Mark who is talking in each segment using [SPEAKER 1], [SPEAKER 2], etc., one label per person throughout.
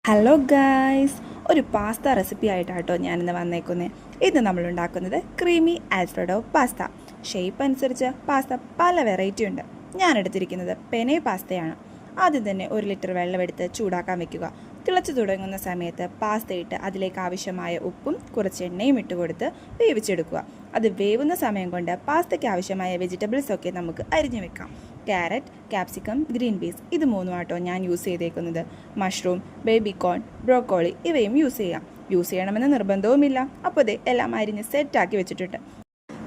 [SPEAKER 1] Hello guys, ഒരു pasta recipe ആയിട്ടാട്ടോ ഞാനിന്ന് വന്നേക്കുന്നത്. ഇത് നമ്മൾ ഉണ്ടാക്കുന്നത് ക്രീമി ആൽഫ്രെഡോ പാസ്ത. ഷേപ്പ് അനുസരിച്ച് പാസ്ത പല വെറൈറ്റി ഉണ്ട്. ഞാൻ എടുത്തിരിക്കുന്നത് പെനെ പാസ്തയാണ്. ആദ്യം തന്നെ 1 ലിറ്റർ വെള്ളമെടുത്ത് ചൂടാക്കാൻ വെക്കുക. തിളച്ചു തുടങ്ങുന്ന സമയത്ത് പാസ്ത ഇട്ട് അതിലേക്ക് ആവശ്യമായ ഉപ്പും കുറച്ച് എണ്ണയും ഇട്ട് കൊടുത്ത് വേവിച്ചെടുക്കുക. അത് വേവുന്ന സമയം കൊണ്ട് പാസ്തയ്ക്ക് ആവശ്യമായ വെജിറ്റബിൾസൊക്കെ നമുക്ക് അരിഞ്ഞു വെക്കാം. ക്യാരറ്റ്, ക്യാപ്സിക്കം, ഗ്രീൻ പീസ് ഇത് മൂന്നും ആട്ടോ ഞാൻ യൂസ് ചെയ്തേക്കുന്നത്. മഷ്റൂം, ബേബി കോൺ, ബ്രോക്കോളി ഇവയും യൂസ് ചെയ്യണമെന്ന് നിർബന്ധവുമില്ല. അപ്പോൾ ദേ എല്ലാം അരിഞ്ഞ് സെറ്റാക്കി വെച്ചിട്ടുണ്ട്.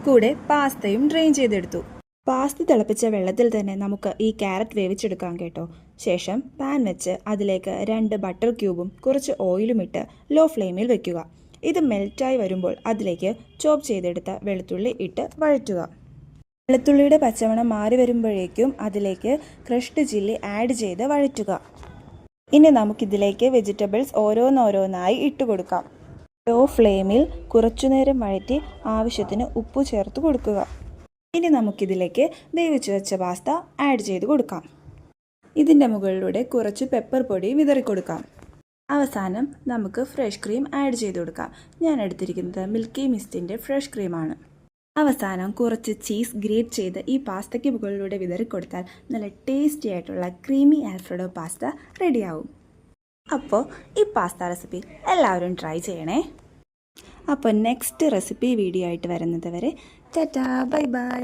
[SPEAKER 1] കൂടെ പാസ്തയും ഡ്രെയിൻ ചെയ്തെടുത്തു. പാസ്ത തിളപ്പിച്ച വെള്ളത്തിൽ തന്നെ നമുക്ക് ഈ ക്യാരറ്റ് വേവിച്ചെടുക്കാം കേട്ടോ. ശേഷം പാൻ വെച്ച് അതിലേക്ക് 2 ബട്ടർ ക്യൂബും കുറച്ച് ഓയിലും ഇട്ട് ലോ ഫ്ലെയിമിൽ വെക്കുക. ഇത് മെൽറ്റായി വരുമ്പോൾ അതിലേക്ക് ചോപ്പ് ചെയ്തെടുത്ത വെളുത്തുള്ളി ഇട്ട് വഴറ്റുക. വെളുത്തുള്ളിയുടെ പച്ചമണം മാറി വരുമ്പോഴേക്കും അതിലേക്ക് ക്രഷ്ഡ് ചില്ലി ആഡ് ചെയ്ത് വഴറ്റുക. ഇനി നമുക്കിതിലേക്ക് വെജിറ്റബിൾസ് ഓരോന്നോരോന്നായി ഇട്ട് കൊടുക്കാം. ലോ ഫ്ലെയിമിൽ കുറച്ചുനേരം വഴറ്റി ആവശ്യത്തിന് ഉപ്പ് ചേർത്ത് കൊടുക്കുക. ഇനി നമുക്കിതിലേക്ക് വേവിച്ച് വെച്ച പാസ്ത ആഡ് ചെയ്ത് കൊടുക്കാം. ഇതിൻ്റെ മുകളിലൂടെ കുറച്ച് പെപ്പർ പൊടി വിതറിക്കൊടുക്കാം. അവസാനം നമുക്ക് ഫ്രഷ് ക്രീം ആഡ് ചെയ്ത് കൊടുക്കാം. ഞാൻ എടുത്തിരിക്കുന്നത് മിൽക്കി മിസ്റ്റിൻ്റെ ഫ്രഷ് ക്രീമാണ്. അവസാനം കുറച്ച് ചീസ് ഗ്രേറ്റ് ചെയ്ത് ഈ പാസ്തയ്ക്ക് മുകളിലൂടെ വിതറിക്കൊടുത്താൽ നല്ല ടേസ്റ്റി ആയിട്ടുള്ള ക്രീമി ആൽഫ്രെഡോ പാസ്ത റെഡിയാവും. അപ്പോൾ ഈ പാസ്ത റെസിപ്പി എല്ലാവരും ട്രൈ ചെയ്യണേ. അപ്പോൾ നെക്സ്റ്റ് റെസിപ്പി വീഡിയോ ആയിട്ട് വരുന്നത് വരെ ടാറ്റാ, ബൈ ബൈ.